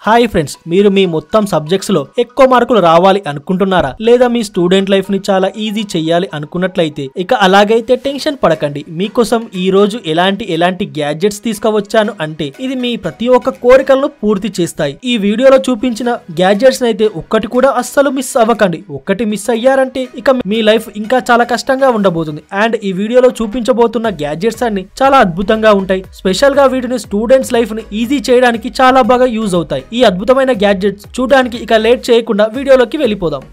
Hi friends, మీరు మీ మొత్తం subjects లో ఎక్కువ మార్కులు రావాలి అనుకుంటున్నారా? లేదా మీ స్టూడెంట్ లైఫ్ ని చాలా ఈజీ చేయాలి అనుకున్నట్లయితే ఇక అలాగైతే టెన్షన్ పడకండి. మీకోసం ఈ రోజు ఎలాంటి గ్యాడ్జెట్స్ తీసుకువచ్చాను అంటే ఇది మీ ప్రతి ఒక్క కోరికలను పూర్తి చేస్తాయి. ఈ వీడియోలో చూపించిన గ్యాడ్జెట్స్ అయితే ఒక్కటి కూడా అస్సలు మిస్ అవ్వకండి. ఒక్కటి మిస్ అయ్యారంటే ఇక మీ లైఫ్ ఇంకా చాలా కష్టంగా ఉండబోతుంది. అండ్ ఈ వీడియోలో చూపించబోతున్న గ్యాడ్జెట్స్ అన్ని చాలా అద్భుతంగా ఉంటాయి. స్పెషల్ గా వీటిని స్టూడెంట్స్ లైఫ్ ని ఈజీ చేయడానికి చాలా బాగా యూజ్ అవుతాయి. ఈ అద్భుతమైన గ్యాడ్జెట్స్ చూడడానికి ఇక లేట్ చేయకుండా వీడియోలోకి వెళ్ళిపోదాం.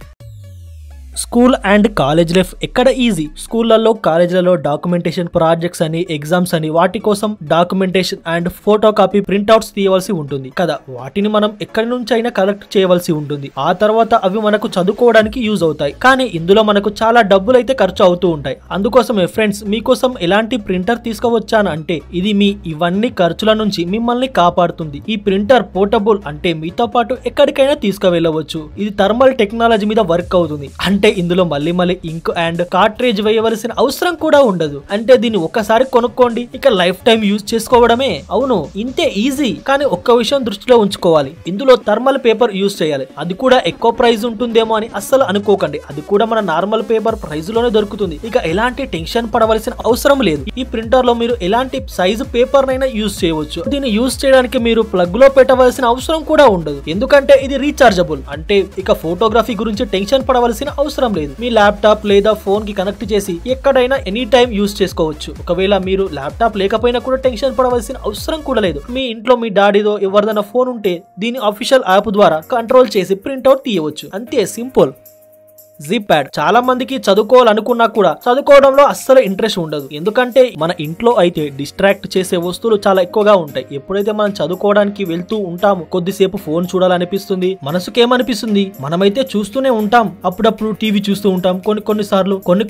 స్కూల్ అండ్ కాలేజ్ లైఫ్ ఎక్కడ ఈజీ? స్కూళ్లలో కాలేజీలలో డాక్యుమెంటేషన్, ప్రాజెక్ట్స్ అని, ఎగ్జామ్స్ అని, వాటి కోసం documentation and photo copy printouts తీయవలసి ఉంటుంది కదా. వాటిని మనం ఎక్కడి నుంచి అయినా కలెక్ట్ చేయవలసి ఉంటుంది. ఆ తర్వాత అవి మనకు చదువుకోవడానికి యూజ్ అవుతాయి. కానీ ఇందులో మనకు చాలా డబ్బులు అయితే ఖర్చు అవుతూ ఉంటాయి. అందుకోసమే ఫ్రెండ్స్ మీకోసం ఎలాంటి ప్రింటర్ తీసుకువచ్చాను అంటే ఇది మీ ఇవన్నీ ఖర్చుల నుంచి మిమ్మల్ని కాపాడుతుంది. ఈ ప్రింటర్ పోర్టబుల్ అంటే మీతో పాటు ఎక్కడికైనా తీసుకువెళ్ళవచ్చు. ఇది థర్మల్ టెక్నాలజీ మీద వర్క్ అవుతుంది. అంటే ఇందులో మళ్ళీ ఇంక్ అండ్ కార్ట్రేజ్ వేయవలసిన అవసరం కూడా ఉండదు. అంటే దీన్ని ఒక్కసారి కొనుక్కోండి, ఇక లైఫ్ టైం యూజ్ చేసుకోవడమే. అవును, ఇంతే ఈజీ. కానీ ఒక్క విషయం దృష్టిలో ఉంచుకోవాలి, ఇందులో థర్మల్ పేపర్ యూజ్ చేయాలి. అది కూడా ఎక్కువ ప్రైస్ ఉంటుందేమో అని అస్సలు అనుకోకండి. అది కూడా మన నార్మల్ పేపర్ ప్రైస్ లోనే దొరుకుతుంది. ఇక ఎలాంటి టెన్షన్ పడవలసిన అవసరం లేదు. ఈ ప్రింటర్ లో మీరు ఎలాంటి సైజు పేపర్ నైనా యూజ్ చేయవచ్చు. దీన్ని యూజ్ చేయడానికి మీరు ప్లగ్ లో పెట్టవలసిన అవసరం కూడా ఉండదు, ఎందుకంటే ఇది రీచార్జబుల్. అంటే ఇక ఫోటోగ్రఫీ గురించి టెన్షన్ పడవలసిన అవసరం లేదు. మీ ల్యాప్టాప్ లేదా ఫోన్ కి కనెక్ట్ చేసి ఎక్కడైనా ఎనీ టైం యూజ్ చేసుకోవచ్చు. ఒకవేళ మీరు ల్యాప్టాప్ లేకపోయినా కూడా టెన్షన్ పడవలసిన అవసరం కూడా లేదు. మీ ఇంట్లో మీ డాడీదో ఎవరిదైనా ఫోన్ ఉంటే దీని అఫీషియల్ యాప్ ద్వారా కంట్రోల్ చేసి ప్రింట్అవుట్ తీయవచ్చు. అంతే, సింపుల్. Zip pad. చాలా మందికి చదువుకోవాలనుకున్నా కూడా చదువుకోవడంలో అస్సలు ఇంట్రెస్ట్ ఉండదు. ఎందుకంటే మన ఇంట్లో అయితే డిస్ట్రాక్ట్ చేసే వస్తువులు చాలా ఎక్కువగా ఉంటాయి. ఎప్పుడైతే మనం చదువుకోవడానికి వెళ్తూ ఉంటాము, కొద్దిసేపు ఫోన్ చూడాలనిపిస్తుంది. మనసుకేమనిపిస్తుంది, మనమైతే చూస్తూనే ఉంటాం. అప్పుడప్పుడు టీవీ చూస్తూ ఉంటాం.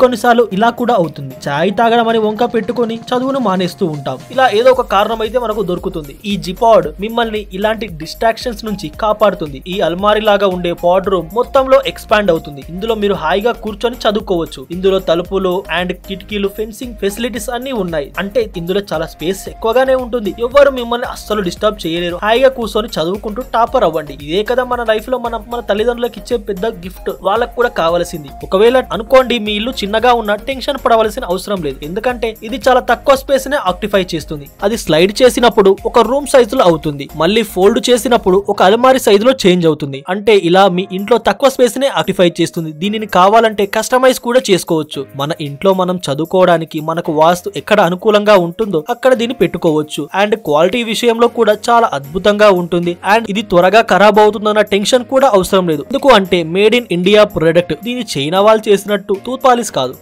కొన్నిసార్లు ఇలా కూడా అవుతుంది. చాయ్ తాగడం అని వంక పెట్టుకొని చదువును మానేస్తూ ఉంటాం. ఇలా ఏదో ఒక కారణం అయితే మనకు దొరుకుతుంది. ఈ జిప్ పాడ్ మిమ్మల్ని ఇలాంటి డిస్ట్రాక్షన్స్ నుంచి కాపాడుతుంది. ఈ అల్మారీ లాగా ఉండే పాడ్ రూమ్ మొత్తంలో ఎక్స్పాండ్ అవుతుంది. ఇందులో మీరు హాయిగా కూర్చొని చదువుకోవచ్చు. ఇందులో తలుపులు అండ్ కిటికీలు, ఫెన్సింగ్ ఫెసిలిటీస్ అన్ని ఉన్నాయి. అంటే ఇందులో చాలా స్పేస్ ఎక్కువగానే ఉంటుంది. ఎవరు మిమ్మల్ని అస్సలు డిస్టర్బ్ చేయలేరు. హాయిగా కూర్చొని చదువుకుంటూ టాపర్ అవ్వండి. ఇదే కదా మన లైఫ్ లో మన తల్లిదండ్రులకు ఇచ్చే పెద్ద గిఫ్ట్. వాళ్ళకు కూడా కావాల్సింది. ఒకవేళ అనుకోండి మీ ఇల్లు చిన్నగా ఉన్న, టెన్షన్ పడవలసిన అవసరం లేదు. ఎందుకంటే ఇది చాలా తక్కువ స్పేస్ నే ఆక్యుపై చేస్తుంది. అది స్లైడ్ చేసినప్పుడు ఒక రూమ్ సైజులో అవుతుంది. మళ్ళీ ఫోల్డ్ చేసినప్పుడు ఒక అలమారీ సైజులో చేంజ్ అవుతుంది. అంటే ఇలా మీ ఇంట్లో తక్కువ స్పేస్ నే ఆక్యుపై చేస్తుంది. దీనిని కావాలంటే కస్టమైజ్ కూడా చేసుకోవచ్చు. మన ఇంట్లో మనం చదువుకోవడానికి మనకు వాస్తు ఎక్కడ అనుకూలంగా ఉంటుందో అక్కడ దీన్ని పెట్టుకోవచ్చు. అండ్ క్వాలిటీ విషయంలో కూడా చాలా అద్భుతంగా ఉంటుంది. అండ్ ఇది త్వరగా ఖరాబ్ అవుతుందన్న టెన్షన్ కూడా అవసరం లేదు. ఎందుకు అంటే మేడ్ ఇన్ ఇండియా ప్రొడక్ట్. దీన్ని చైనా వాళ్ళు చేసినట్టు టూత్ పాలిష్ కాదు.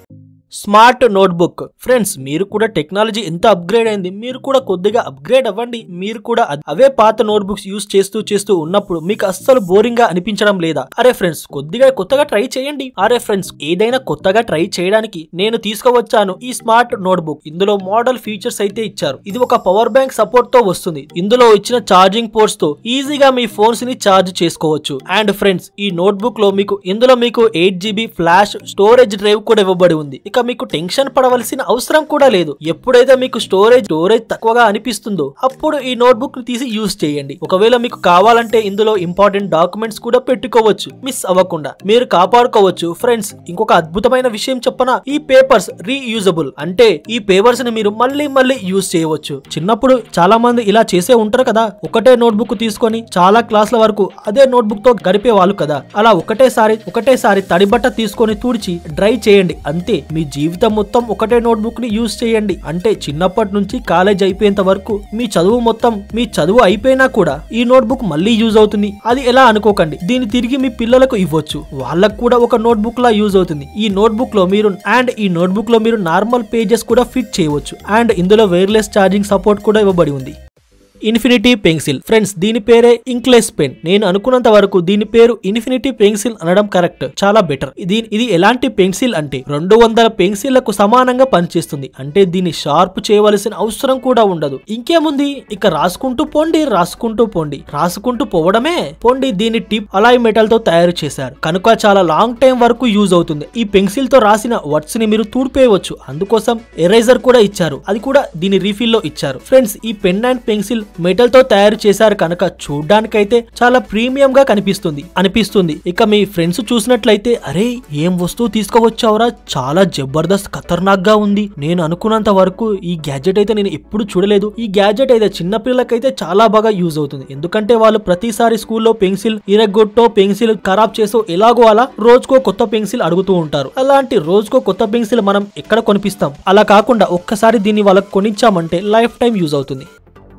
Smart notebook. ఫ్రెండ్స్ మీరు కూడా టెక్నాలజీ ఎంత అప్గ్రేడ్ అయింది, మీరు కూడా కొద్దిగా అప్గ్రేడ్ అవ్వండి. మీరు కూడా అవే పాత నోట్బుక్స్ యూజ్ చేస్తూ ఉన్నప్పుడు మీకు అస్సలు బోరింగ్ గా అనిపించడం లేదా? అరే ఫ్రెండ్స్ కొద్దిగా కొత్తగా ట్రై చేయండి. అరే ఫ్రెండ్స్ ఏదైనా కొత్తగా ట్రై చేయడానికి నేను తీసుకువచ్చాను ఈ స్మార్ట్ నోట్బుక్. ఇందులో మోడల్ ఫీచర్స్ అయితే ఇచ్చారు. ఇది ఒక పవర్ బ్యాంక్ సపోర్ట్ తో వస్తుంది. ఇందులో ఇచ్చిన ఛార్జింగ్ పోర్ట్స్ తో ఈజీగా మీ ఫోన్స్ ని ఛార్జ్ చేసుకోవచ్చు. అండ్ ఫ్రెండ్స్ ఈ నోట్బుక్ లో ఇందులో మీకు 8GB ఫ్లాష్ స్టోరేజ్ డ్రైవ్ కూడా ఇవ్వబడి ఉంది. ఇక మీకు టెన్షన్ పడవలసిన అవసరం కూడా లేదు. ఎప్పుడైతే మీకు స్టోరేజ్ తక్కువగా అనిపిస్తుందో అప్పుడు ఈ నోట్బుక్ ని తీసి యూజ్ చేయండి. ఒకవేళ మీకు కావాలంటే ఇందులో ఇంపార్టెంట్ డాక్యుమెంట్స్ కూడా పెట్టుకోవచ్చు. మిస్ అవ్వకుండా మీరు కాపాడుకోవచ్చు. ఫ్రెండ్స్ ఇంకొక అద్భుతమైన విషయం చెప్పనా? ఈ పేపర్స్ రీయూజబుల్. అంటే ఈ పేపర్స్ ని మీరు మళ్ళీ యూజ్ చేయవచ్చు. చిన్నప్పుడు చాలా మంది ఇలా చేసే ఉంటారు కదా. ఒకటే నోట్బుక్ తీసుకొని చాలా క్లాసుల వరకు అదే నోట్బుక్ తో గడిపే వాళ్ళు కదా. అలా ఒకటేసారి తడి బట్ట తీసుకొని తుడిచి డ్రై చేయండి. అంతే, మీ జీవితం మొత్తం ఒకటే నోట్బుక్ ని యూజ్ చేయండి. అంటే చిన్నప్పటి నుంచి కాలేజ్ అయిపోయేంత వరకు మీ చదువు అయిపోయినా కూడా ఈ నోట్బుక్ మళ్ళీ యూజ్ అవుతుంది. అది ఎలా అనుకోకండి. దీన్ని తిరిగి మీ పిల్లలకు ఇవ్వచ్చు. వాళ్ళకు కూడా ఒక నోట్బుక్ లా యూజ్ అవుతుంది. ఈ నోట్బుక్ లో మీరు నార్మల్ పేజెస్ కూడా ఫిట్ చేయవచ్చు. అండ్ ఇందులో వైర్లెస్ ఛార్జింగ్ సపోర్ట్ కూడా ఇవ్వబడి ఉంది. Infinity pencil. ఫ్రెండ్స్ దీని పేరే ఇంక్లెస్ పెన్. నేను అనుకున్నంత వరకు దీని పేరు ఇన్ఫినిటీ పెన్సిల్ అనడం కరెక్ట్, చాలా బెటర్. ఇది ఎలాంటి పెన్సిల్ అంటే 200 పెన్సిళ్లకు సమానంగా పనిచేస్తుంది. అంటే దీన్ని షార్ప్ చేయవలసిన అవసరం కూడా ఉండదు. ఇంకేముంది, ఇక రాసుకుంటూ పోవడమే. దీని టిప్ అలాయ్ మెటల్ తో తయారు చేశారు కనుక చాలా లాంగ్ టైం వరకు యూజ్ అవుతుంది. ఈ పెన్సిల్ తో రాసిన వర్డ్స్ ని మీరు తూడిపేయవచ్చు. అందుకోసం ఎరేజర్ కూడా ఇచ్చారు. అది కూడా దీని రీఫిల్ లో ఇచ్చారు. ఫ్రెండ్స్ ఈ పెన్ అండ్ పెన్సిల్ మెటల్ తో తయారు చేశారు కనుక చూడ్డానికైతే చాలా ప్రీమియం గా అనిపిస్తుంది. ఇక మీ ఫ్రెండ్స్ చూసినట్లయితే అరే ఏం వస్తువు తీసుకువచ్చావురా, చాలా జబర్దస్త్ ఖతర్నాక్ గా ఉంది, నేను అనుకున్నంత వరకు ఈ గ్యాడ్జెట్ అయితే నేను ఎప్పుడు చూడలేదు. ఈ గ్యాడ్జెట్ అయితే చిన్న పిల్లలకైతే చాలా బాగా యూజ్ అవుతుంది. ఎందుకంటే వాళ్ళు ప్రతిసారి స్కూల్లో పెన్సిల్ ఇరగొట్టో పెన్సిల్ ఖరాబ్ చేసో ఎలాగో అలా రోజుకో కొత్త పెన్సిల్ అడుగుతూ ఉంటారు. అలాంటి రోజుకో కొత్త పెన్సిల్ మనం ఎక్కడ కొనిపిస్తాం? అలా కాకుండా ఒక్కసారి దీన్ని వాళ్ళకి కొనిచ్చామంటే లైఫ్ టైం యూజ్ అవుతుంది.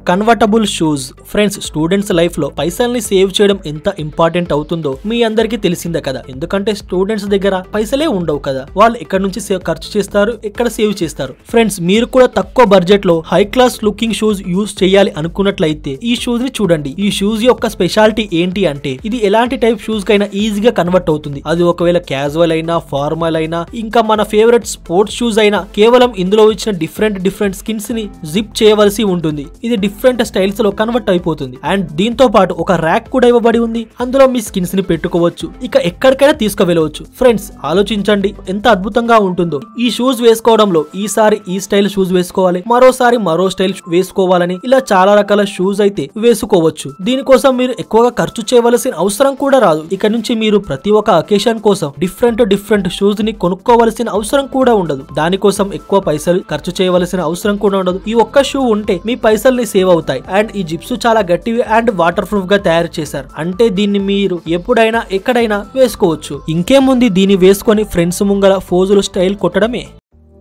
Convertible shoes. Friends, students life లో పైసల్ని సేవ్ చేయడం ఎంత ఇంపార్టెంట్ అవుతుందో మీ అందరికీ తెలిసిందే కదా. ఎందుకంటే స్టూడెంట్స్ దగ్గర పైసలే ఉండవు కదా, వాళ్ళు ఎక్కడ నుంచి ఖర్చు చేస్తారు, ఎక్కడ సేవ్ చేస్తారు. ఫ్రెండ్స్, మీరు కూడా తక్కువ బడ్జెట్ లో high class looking shoes use చేయాలి అనుకున్నట్లయితే ఈ షూస్ ని చూడండి. ఈ షూస్ యొక్క స్పెషాలిటీ ఏంటి అంటే ఇది ఎలాంటి టైప్ షూస్ కైనా ఈజీగా కన్వర్ట్ అవుతుంది. అది ఒకవేళ క్యాజువల్ అయినా, ఫార్మల్ అయినా, ఇంకా మన ఫేవరెట్ స్పోర్ట్స్ షూస్ అయినా, కేవలం ఇందులో ఇచ్చిన డిఫరెంట్ స్కిన్స్ ని జిప్ చేయవలసి ఉంటుంది. ఇది డిఫరెంట్ స్టైల్స్ లో కన్వర్ట్ అయిపోతుంది. అండ్ దీంతో పాటు ఒక ర్యాక్ కూడా ఇవ్వబడి ఉంది, అందులో మీ స్కిన్స్ ని పెట్టుకోవచ్చు, ఇక ఎక్కడికైనా తీసుకువెళ్ళవచ్చు. ఫ్రెండ్స్, ఆలోచించండి ఎంత అద్భుతంగా ఉంటుందో. ఈ షూస్ వేసుకోవడంలో ఈసారి ఈ స్టైల్ షూస్ వేసుకోవాలి, మరోసారి మరో స్టైల్ వేసుకోవాలని ఇలా చాలా రకాల షూస్ అయితే వేసుకోవచ్చు. దీనికోసం మీరు ఎక్కువగా ఖర్చు చేయవలసిన అవసరం కూడా రాదు. ఇక నుంచి మీరు ప్రతి ఒక్క అకేషన్ కోసం డిఫరెంట్ షూస్ ని కొనుక్కోవలసిన అవసరం కూడా ఉండదు. దానికోసం ఎక్కువ పైసలు ఖర్చు చేయవలసిన అవసరం కూడా ఉండదు. ఈ ఒక్క షూ ఉంటే మీ పైసల్ని సేవ్ అవుతాయి. అండ్ ఈ జిప్స్ చాలా గట్టివి అండ్ వాటర్ ప్రూఫ్ గా తయారు చేశారు. అంటే దీన్ని మీరు ఎప్పుడైనా ఎక్కడైనా వేసుకోవచ్చు. ఇంకేముంది, దీన్ని వేసుకొని ఫ్రెండ్స్ ముంగల ఫోజులు స్టైల్ కొట్టడమే.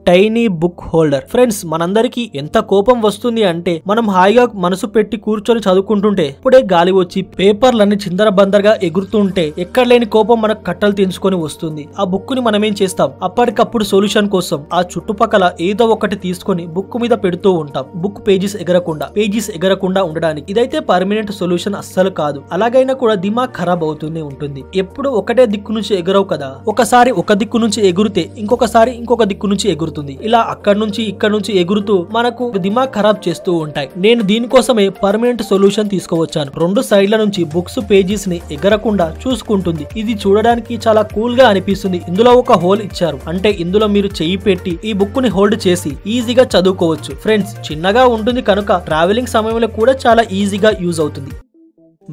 Tiny book holder. ఫ్రెండ్స్, మనందరికి ఎంత కోపం వస్తుంది అంటే మనం హాయిగా మనసు పెట్టి కూర్చొని చదువుకుంటుంటే ఇప్పుడే గాలి వచ్చి పేపర్లన్నీ చిందరబందరగా ఎగురుతుంటే ఎక్కడ లేని కోపం మనకు కట్టలు తెంచుకొని వస్తుంది. ఆ బుక్ ని మనం ఏం చేస్తాం, అప్పటికప్పుడు సొల్యూషన్ కోసం ఆ చుట్టుపక్కల ఏదో ఒకటి తీసుకొని బుక్ మీద పెడుతూ ఉంటాం, బుక్ పేజెస్ ఎగరకుండా ఉండడానికి. ఇదైతే పర్మనెంట్ సొల్యూషన్ అస్సలు కాదు. అలాగైనా కూడా దిమాగ్ ఖరాబ్ అవుతూనే ఉంటుంది. ఎప్పుడు ఒకటే దిక్కు నుంచి ఎగరవు కదా, ఒకసారి ఒక దిక్కు నుంచి ఎగురితే ఇంకొకసారి ఇంకొక దిక్కు నుంచి ఎగురుతుంది. ఇలా అక్కడ నుంచి ఇక్కడ నుంచి ఎగురుతూ మనకు దిమాగ్ ఖరాబ్ చేస్తూ ఉంటాయి. నేను దీనికోసమే పర్మనెంట్ సొల్యూషన్ తీసుకువచ్చాను. రెండు సైడ్ల నుంచి బుక్స్ పేజెస్ ని ఎగరకుండా చూసుకుంటుంది. ఇది చూడడానికి చాలా కూల్ గా అనిపిస్తుంది. ఇందులో ఒక హోల్ ఇచ్చారు, అంటే ఇందులో మీరు చెయ్యి పెట్టి ఈ బుక్ ని హోల్డ్ చేసి ఈజీగా చదువుకోవచ్చు. ఫ్రెండ్స్, చిన్నగా ఉంటుంది కనుక ట్రావెలింగ్ సమయంలో కూడా చాలా ఈజీగా యూజ్ అవుతుంది.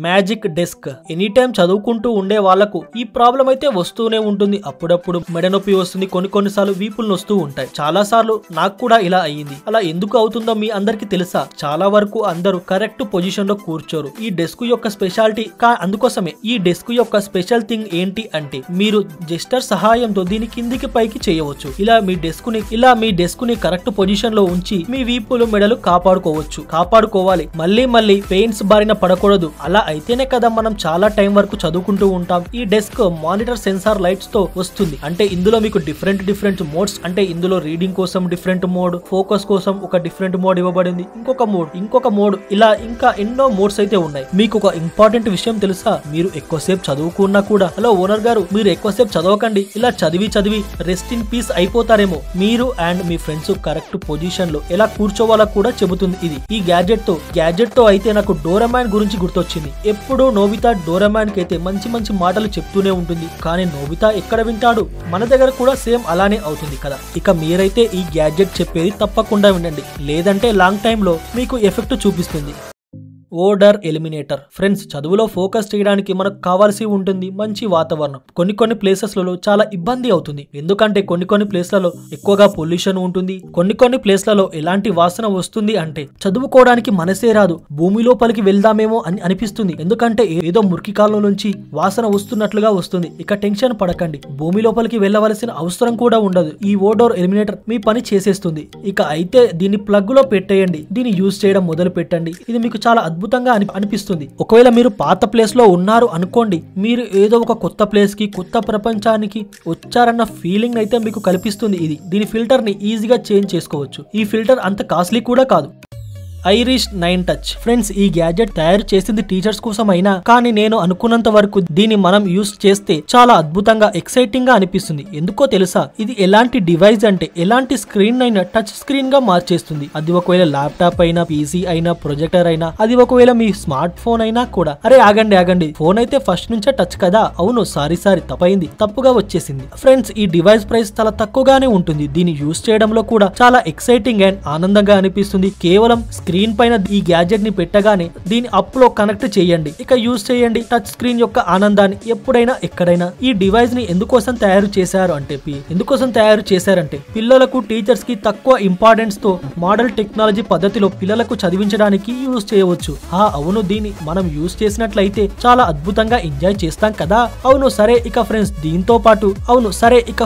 Magic desk. ఎనీ టైం చదువుకుంటూ ఉండే వాళ్లకు ఈ ప్రాబ్లం అయితే వస్తూనే ఉంటుంది. అప్పుడప్పుడు మెడ నొప్పి వస్తుంది, కొన్నిసార్లు వీపులు నొస్తూ ఉంటాయి. చాలా సార్లు నాకు కూడా ఇలా అయ్యింది. అలా ఎందుకు అవుతుందో మీ అందరికి తెలుసా? చాలా వరకు అందరూ కరెక్ట్ పొజిషన్ లో కూర్చోరు. ఈ డెస్క్ యొక్క స్పెషాలిటీ అందుకోసమే ఈ డెస్క్ యొక్క స్పెషల్ థింగ్ ఏంటి అంటే మీరు జెస్టర్ సహాయంతో దీని కిందికి పైకి చేయవచ్చు. ఇలా మీ డెస్క్ ని కరెక్ట్ పొజిషన్ లో ఉంచి మీ వీపులు మెడలు కాపాడుకోవాలి. మళ్ళీ పెయిన్స్ బారిన పడకూడదు. అలా అయితేనే కదా మనం చాలా టైం వరకు చదువుకుంటూ ఉంటాం. ఈ డెస్క్ మానిటర్ సెన్సార్ లైట్స్ తో వస్తుంది. అంటే ఇందులో మీకు డిఫరెంట్ మోడ్స్, అంటే ఇందులో రీడింగ్ కోసం డిఫరెంట్ మోడ్, ఫోకస్ కోసం ఒక డిఫరెంట్ మోడ్ ఇవ్వబడింది, ఇంకొక మోడ్ ఇలా ఇంకా ఎన్నో మోడ్స్ అయితే ఉన్నాయి. మీకు ఒక ఇంపార్టెంట్ విషయం తెలుసా? మీరు ఎక్కువసేపు చదువుకున్నా కూడా, హలో ఓనర్ గారు, మీరు ఎక్కువసేపు చదవకండి, ఇలా చదివి రెస్ట్ ఇన్ పీస్ అయిపోతారేమో. మీరు అండ్ మీ ఫ్రెండ్స్ కరెక్ట్ పొజిషన్ లో ఎలా కూర్చోవాలో కూడా చెబుతుంది ఇది. ఈ గ్యాడ్జెట్ తో అయితే నాకు డోరేమాన్ గురించి గుర్తొచ్చింది. ఎప్పుడూ నోబితా డోరేమాన్ కి అయితే మంచి మాటలు చెప్తూనే ఉంటుంది. కానీ నోబితా ఎక్కడ వింటాడు? మన దగ్గర కూడా సేమ్ అలానే అవుతుంది కదా. ఇక మీరైతే ఈ గ్యాడ్జెట్ చెప్పేది తప్పకుండా వినండి, లేదంటే లాంగ్ టైమ్ లో మీకు ఎఫెక్ట్ చూపిస్తుంది. ఓడర్ ఎలిమినేటర్. ఫ్రెండ్స్, చదువులో ఫోకస్ చేయడానికి మనకు కావాల్సి ఉంటుంది మంచి వాతావరణం. కొన్ని ప్లేసెస్లలో చాలా ఇబ్బంది అవుతుంది. ఎందుకంటే కొన్ని ప్లేస్లలో ఎక్కువగా పొల్యూషన్ ఉంటుంది. కొన్ని ప్లేస్లలో ఎలాంటి వాసన వస్తుంది అంటే చదువుకోవడానికి మనసే రాదు. భూమి లోపలికి వెళ్దామేమో అని అనిపిస్తుంది. ఎందుకంటే ఏదో మురికి కాలం నుంచి వాసన వస్తున్నట్లుగా వస్తుంది. ఇక టెన్షన్ పడకండి, భూమి లోపలికి వెళ్ళవలసిన అవసరం కూడా ఉండదు. ఈ ఓడర్ ఎలిమినేటర్ మీ పని చేసేస్తుంది. ఇక అయితే దీన్ని ప్లగ్ లో పెట్టేయండి, దీన్ని యూజ్ చేయడం మొదలు పెట్టండి. ఇది మీకు చాలా అద్భుతంగా అనిపిస్తుంది. ఒకవేళ మీరు పాత ప్లేస్ లో ఉన్నారు అనుకోండి, మీరు ఏదో ఒక కొత్త ప్లేస్ కి, కొత్త ప్రపంచానికి వచ్చారన్న ఫీలింగ్ అయితే మీకు కల్పిస్తుంది. దీని ఫిల్టర్ ని ఈజీగా చేంజ్ చేసుకోవచ్చు. ఈ ఫిల్టర్ అంత కాస్ట్లీ కూడా కాదు. Irish 9 touch. ఫ్రెండ్స్, ఈ గ్యాడ్జెట్ తయారు చేసింది టీచర్స్ కోసం అయినా, కానీ నేను అనుకున్నంత వరకు దీన్ని మనం యూస్ చేస్తే చాలా అద్భుతంగా ఎక్సైటింగ్ గా అనిపిస్తుంది. ఎందుకో తెలుసా? ఇది ఎలాంటి డివైస్ అంటే ఎలాంటి స్క్రీన్ అయినా టచ్ స్క్రీన్ గా మార్చేస్తుంది. అది ఒకవేళ ల్యాప్టాప్ అయినా, పీసీ అయినా, ప్రొజెక్టర్ అయినా, అది ఒకవేళ మీ స్మార్ట్ ఫోన్ అయినా కూడా. అరే ఆగండి, ఫోన్ అయితే ఫస్ట్ నుంచే టచ్ కదా. అవును, సారీ తప్పుగా వచ్చేసింది. ఫ్రెండ్స్, ఈ డివైస్ ప్రైస్ చాలా తక్కువగానే ఉంటుంది. దీన్ని యూస్ చేయడంలో కూడా చాలా ఎక్సైటింగ్ అండ్ ఆనందంగా అనిపిస్తుంది. కేవలం స్క్రీన్ పైన ఈ గ్యాడ్జెట్ ని పెట్టగానే దీని అప్ లో కనెక్ట్ చేయండి. ఇక యూజ్ చేయండి. టచ్ స్క్రీన్ యొక్క ఆనందాన్ని ఎప్పుడైనా ఎక్కడైనా. ఈ డివైస్ ని ఎందుకోసం తయారు చేశారంటే పిల్లలకు టీచర్స్ కి తక్కువ ఇంపార్టెన్స్ తో మోడల్ టెక్నాలజీ పద్ధతిలో పిల్లలకు చదివించడానికి యూజ్ చేయవచ్చు. అవును, దీన్ని మనం యూజ్ చేసినట్లయితే చాలా అద్భుతంగా ఎంజాయ్ చేస్తాం కదా. అవును సరే ఇక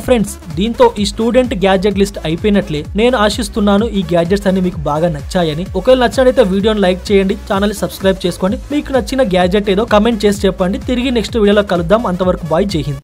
ఫ్రెండ్స్ దీంతో ఈ స్టూడెంట్ గ్యాడ్జెట్ లిస్ట్ అయిపోయినట్లే. నేను ఆశిస్తున్నాను ఈ గ్యాడ్జెట్స్ అన్ని మీకు బాగా నచ్చాయని. ఒకవేళ నచ్చినట్లయితే వీడియోని లైక్ చేయండి, ఛానల్ ని సబ్స్క్రైబ్ చేసుకోండి. మీకు నచ్చిన గ్యాడ్జెట్ ఏదో కమెంట్ చేసి చెప్పండి. తిరిగి నెక్స్ట్ వీడియోలో కలుద్దాం. అంతవరకు బాయ్, జై హింద్.